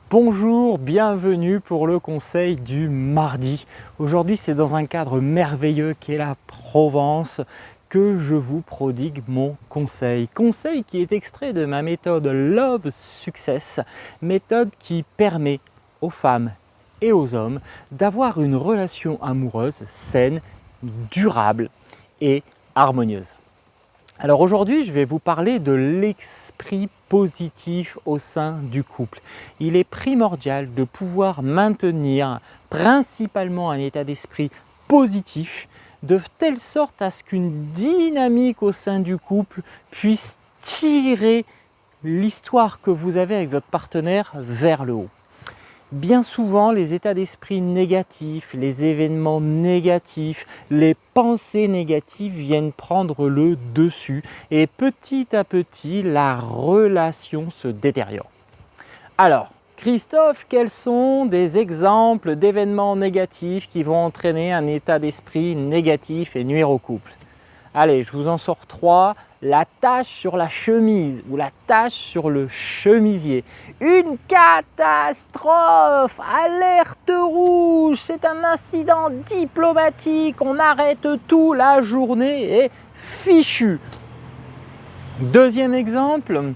Bonjour, bienvenue pour le conseil du mardi. Aujourd'hui, c'est dans un cadre merveilleux qu'est la Provence que je vous prodigue mon conseil. Conseil qui est extrait de ma méthode Love Success, méthode qui permet aux femmes et aux hommes d'avoir une relation amoureuse saine, durable et harmonieuse. Alors aujourd'hui, je vais vous parler de l'esprit positif au sein du couple. Il est primordial de pouvoir maintenir principalement un état d'esprit positif de telle sorte à ce qu'une dynamique au sein du couple puisse tirer l'histoire que vous avez avec votre partenaire vers le haut. Bien souvent, les états d'esprit négatifs, les événements négatifs, les pensées négatives viennent prendre le dessus et petit à petit, la relation se détériore. Alors, Christophe, quels sont des exemples d'événements négatifs qui vont entraîner un état d'esprit négatif et nuire au couple? Allez, je vous en sors 3. La tache sur la chemise ou la tache sur le chemisier. Une catastrophe! Alerte rouge! C'est un incident diplomatique. On arrête tout, la journée est fichue. Deuxième exemple.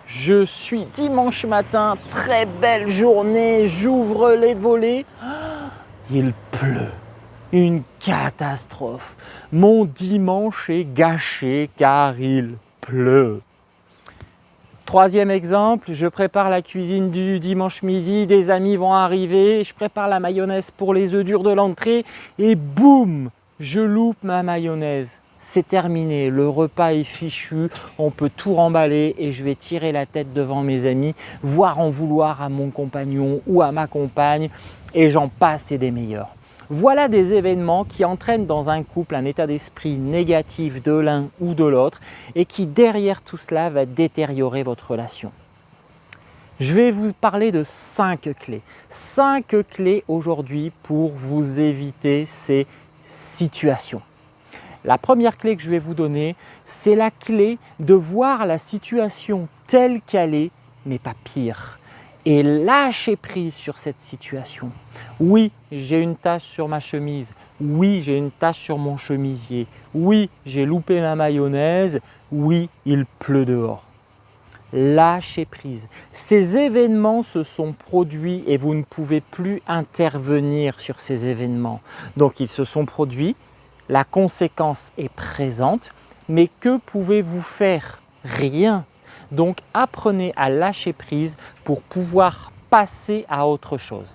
Je suis dimanche matin, très belle journée, j'ouvre les volets. Il pleut. Une catastrophe. Mon dimanche est gâché car il pleut. Troisième exemple, je prépare la cuisine du dimanche midi, des amis vont arriver, je prépare la mayonnaise pour les œufs durs de l'entrée et boum, je loupe ma mayonnaise. C'est terminé, le repas est fichu, on peut tout remballer et je vais tirer la tête devant mes amis, voire en vouloir à mon compagnon ou à ma compagne et j'en passe et des meilleurs. Voilà des événements qui entraînent dans un couple un état d'esprit négatif de l'un ou de l'autre et qui derrière tout cela va détériorer votre relation. Je vais vous parler de 5 clés. 5 clés aujourd'hui pour vous éviter ces situations. La première clé que je vais vous donner, c'est la clé de voir la situation telle qu'elle est, mais pas pire. Et lâcher prise sur cette situation. Oui, j'ai une tache sur ma chemise. Oui, j'ai une tache sur mon chemisier. Oui, j'ai loupé ma mayonnaise. Oui, il pleut dehors. Lâchez prise. Ces événements se sont produits et vous ne pouvez plus intervenir sur ces événements. Donc, ils se sont produits, la conséquence est présente, mais que pouvez-vous faire? Rien. Donc, apprenez à lâcher prise pour pouvoir passer à autre chose.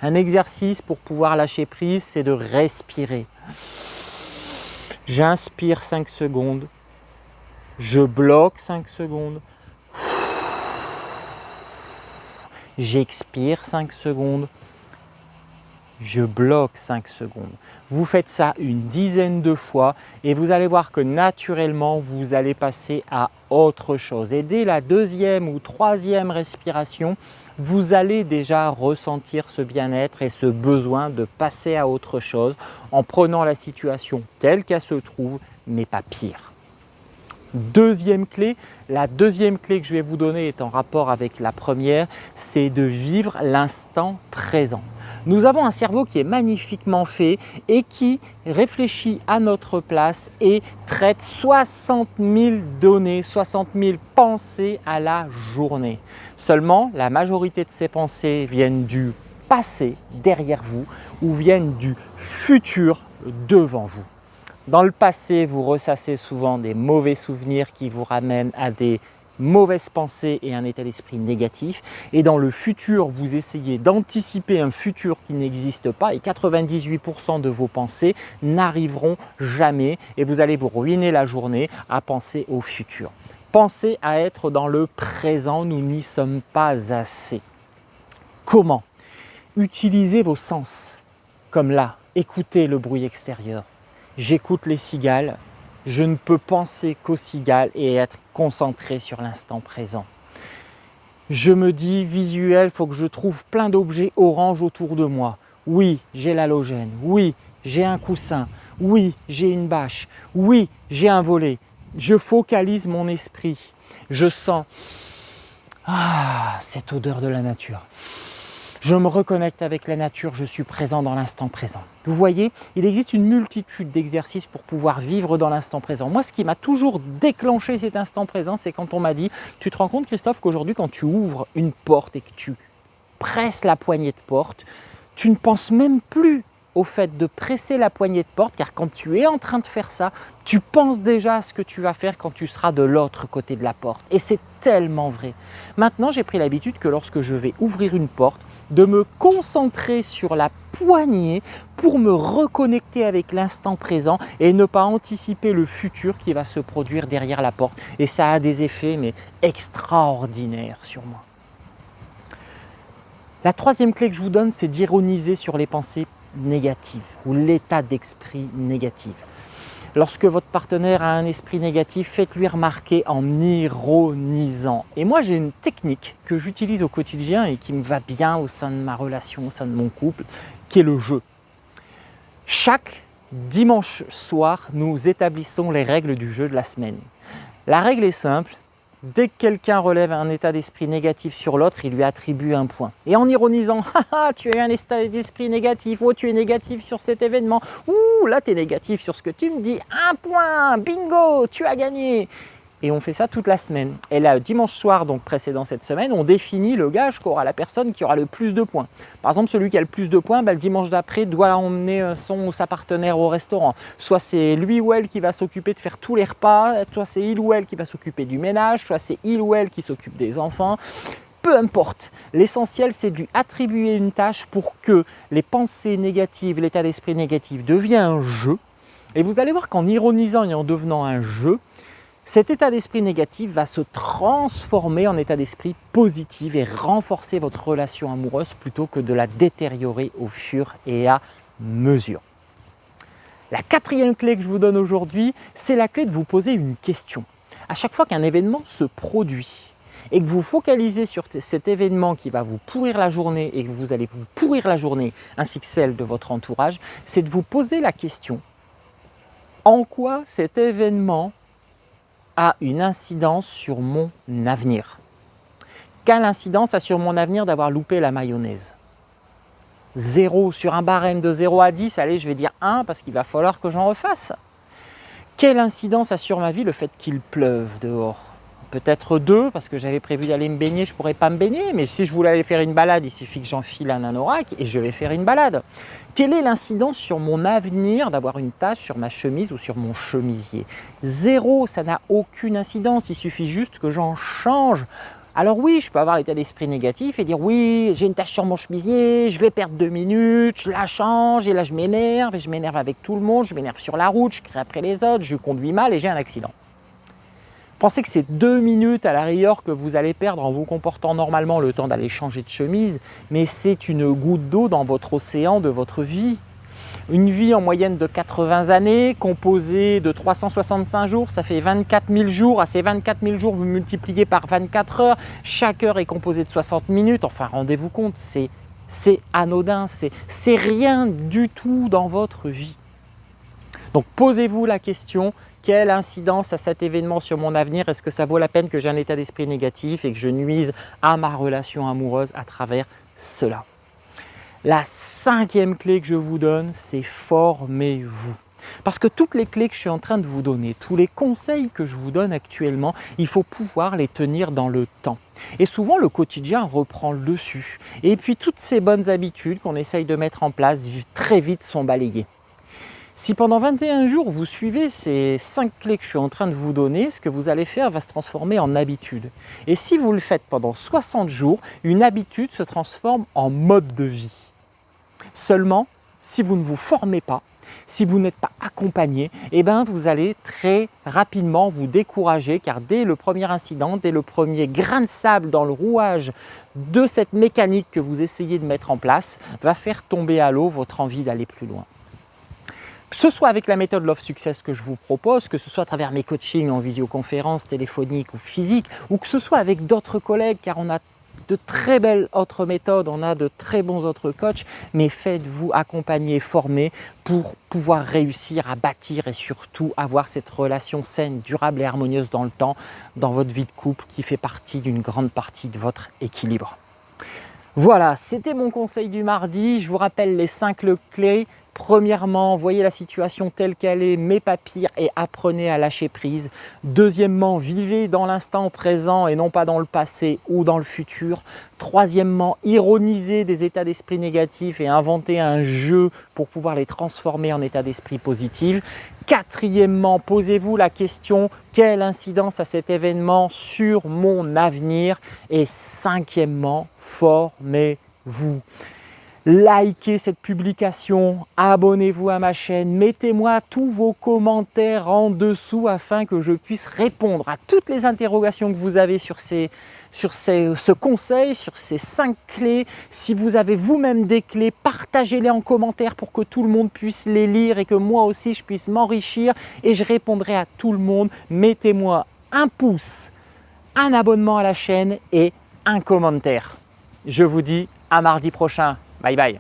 Un exercice pour pouvoir lâcher prise, c'est de respirer. J'inspire 5 secondes, je bloque 5 secondes, j'expire 5 secondes, je bloque 5 secondes. Vous faites ça une dizaine de fois et vous allez voir que naturellement, vous allez passer à autre chose. Et dès la deuxième ou troisième respiration, vous allez déjà ressentir ce bien-être et ce besoin de passer à autre chose en prenant la situation telle qu'elle se trouve, mais pas pire. Deuxième clé, la deuxième clé que je vais vous donner est en rapport avec la première, c'est de vivre l'instant présent. Nous avons un cerveau qui est magnifiquement fait et qui réfléchit à notre place et traite 60 000 données, 60 000 pensées à la journée. Seulement, la majorité de ces pensées viennent du passé derrière vous ou viennent du futur devant vous. Dans le passé, vous ressassez souvent des mauvais souvenirs qui vous ramènent à des mauvaises pensées et un état d'esprit négatif. Et dans le futur, vous essayez d'anticiper un futur qui n'existe pas et 98% de vos pensées n'arriveront jamais et vous allez vous ruiner la journée à penser au futur. Pensez à être dans le présent, nous n'y sommes pas assez. Comment? Utilisez vos sens, comme là, écoutez le bruit extérieur. J'écoute les cigales, je ne peux penser qu'aux cigales et être concentré sur l'instant présent. Je me dis visuel, il faut que je trouve plein d'objets orange autour de moi. Oui, j'ai l'halogène, oui, j'ai un coussin, oui, j'ai une bâche, oui, j'ai un volet. Je focalise mon esprit, je sens cette odeur de la nature. Je me reconnecte avec la nature, je suis présent dans l'instant présent. Vous voyez, il existe une multitude d'exercices pour pouvoir vivre dans l'instant présent. Moi, ce qui m'a toujours déclenché cet instant présent, c'est quand on m'a dit « Tu te rends compte, Christophe, qu'aujourd'hui, quand tu ouvres une porte et que tu presses la poignée de porte, tu ne penses même plus au fait de presser la poignée de porte, car quand tu es en train de faire ça, tu penses déjà à ce que tu vas faire quand tu seras de l'autre côté de la porte. » Et c'est tellement vrai. Maintenant, j'ai pris l'habitude que lorsque je vais ouvrir une porte, de me concentrer sur la poignée pour me reconnecter avec l'instant présent et ne pas anticiper le futur qui va se produire derrière la porte. Et ça a des effets mais extraordinaires sur moi. La troisième clé que je vous donne, c'est d'ironiser sur les pensées négatives ou l'état d'esprit négatif. Lorsque votre partenaire a un esprit négatif, faites-lui remarquer en ironisant. Et moi, j'ai une technique que j'utilise au quotidien et qui me va bien au sein de ma relation, au sein de mon couple, qui est le jeu. Chaque dimanche soir, nous établissons les règles du jeu de la semaine. La règle est simple. Dès que quelqu'un relève un état d'esprit négatif sur l'autre, il lui attribue un point. Et en ironisant, « Haha, tu as un état d'esprit négatif, oh tu es négatif sur cet événement, ouh là tu es négatif sur ce que tu me dis, un point, bingo, tu as gagné !» Et on fait ça toute la semaine. Et là, dimanche soir, donc précédant cette semaine, on définit le gage qu'aura la personne qui aura le plus de points. Par exemple, celui qui a le plus de points, le dimanche d'après, doit emmener son ou sa partenaire au restaurant. Soit c'est lui ou elle qui va s'occuper de faire tous les repas, soit c'est il ou elle qui va s'occuper du ménage, soit c'est il ou elle qui s'occupe des enfants. Peu importe, l'essentiel c'est de lui attribuer une tâche pour que les pensées négatives, l'état d'esprit négatif devienne un jeu. Et vous allez voir qu'en ironisant et en devenant un jeu, cet état d'esprit négatif va se transformer en état d'esprit positif et renforcer votre relation amoureuse plutôt que de la détériorer au fur et à mesure. La quatrième clé que je vous donne aujourd'hui, c'est la clé de vous poser une question. À chaque fois qu'un événement se produit et que vous focalisez sur cet événement qui va vous pourrir la journée et que vous allez vous pourrir la journée ainsi que celle de votre entourage, c'est de vous poser la question « En quoi cet événement a une incidence sur mon avenir. » Quelle incidence a sur mon avenir d'avoir loupé la mayonnaise? 0 sur un barème de 0 à 10, allez, je vais dire 1 parce qu'il va falloir que j'en refasse. Quelle incidence a sur ma vie le fait qu'il pleuve dehors? Peut-être 2 parce que j'avais prévu d'aller me baigner, je ne pourrais pas me baigner, mais si je voulais aller faire une balade, il suffit que j'enfile un anorak et je vais faire une balade. Quelle est l'incidence sur mon avenir d'avoir une tache sur ma chemise ou sur mon chemisier? 0, ça n'a aucune incidence, il suffit juste que j'en change. Alors oui, je peux avoir l'état d'esprit négatif et dire oui, j'ai une tache sur mon chemisier, je vais perdre 2 minutes, je la change et là je m'énerve et je m'énerve avec tout le monde, je m'énerve sur la route, je crie après les autres, je conduis mal et j'ai un accident. Pensez que c'est 2 minutes à la rigueur que vous allez perdre en vous comportant normalement le temps d'aller changer de chemise, mais c'est une goutte d'eau dans votre océan de votre vie. Une vie en moyenne de 80 années, composée de 365 jours, ça fait 24 000 jours. À ces 24 000 jours, vous multipliez par 24 heures. Chaque heure est composée de 60 minutes. Enfin, rendez-vous compte, c'est anodin, c'est rien du tout dans votre vie. Donc, posez-vous la question. Quelle incidence a cet événement sur mon avenir? Est-ce que ça vaut la peine que j'ai un état d'esprit négatif et que je nuise à ma relation amoureuse à travers cela? La 5e clé que je vous donne, c'est formez-vous. Parce que toutes les clés que je suis en train de vous donner, tous les conseils que je vous donne actuellement, il faut pouvoir les tenir dans le temps. Et souvent, le quotidien reprend le dessus. Et puis, toutes ces bonnes habitudes qu'on essaye de mettre en place très vite sont balayées. Si pendant 21 jours, vous suivez ces 5 clés que je suis en train de vous donner, ce que vous allez faire va se transformer en habitude. Et si vous le faites pendant 60 jours, une habitude se transforme en mode de vie. Seulement, si vous ne vous formez pas, si vous n'êtes pas accompagné, eh bien, vous allez très rapidement vous décourager car dès le premier incident, dès le premier grain de sable dans le rouage de cette mécanique que vous essayez de mettre en place, va faire tomber à l'eau votre envie d'aller plus loin. Que ce soit avec la méthode Love Success que je vous propose, que ce soit à travers mes coachings en visioconférence, téléphonique ou physique, ou que ce soit avec d'autres collègues, car on a de très belles autres méthodes, on a de très bons autres coachs, mais faites-vous accompagner, former pour pouvoir réussir à bâtir et surtout avoir cette relation saine, durable et harmonieuse dans le temps, dans votre vie de couple qui fait partie d'une grande partie de votre équilibre. Voilà, c'était mon conseil du mardi. Je vous rappelle les 5 clés. Premièrement, voyez la situation telle qu'elle est, mais pas pire, et apprenez à lâcher prise. Deuxièmement, vivez dans l'instant présent et non pas dans le passé ou dans le futur. Troisièmement, ironisez des états d'esprit négatifs et inventez un jeu pour pouvoir les transformer en état d'esprit positif. Quatrièmement, posez-vous la question, quelle incidence a cet événement sur mon avenir? Et cinquièmement, formez-vous. Likez cette publication, abonnez-vous à ma chaîne, mettez-moi tous vos commentaires en dessous afin que je puisse répondre à toutes les interrogations que vous avez sur ce conseil, sur ces 5 clés. Si vous avez vous-même des clés, partagez-les en commentaire pour que tout le monde puisse les lire et que moi aussi je puisse m'enrichir et je répondrai à tout le monde. Mettez-moi un pouce, un abonnement à la chaîne et un commentaire. Je vous dis à mardi prochain. Bye bye.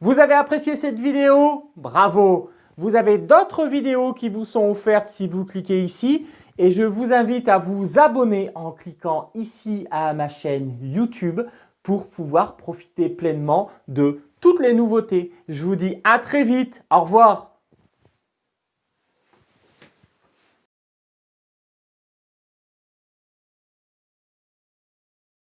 Vous avez apprécié cette vidéo? Bravo! Vous avez d'autres vidéos qui vous sont offertes si vous cliquez ici et je vous invite à vous abonner en cliquant ici à ma chaîne YouTube pour pouvoir profiter pleinement de toutes les nouveautés. Je vous dis à très vite. Au revoir!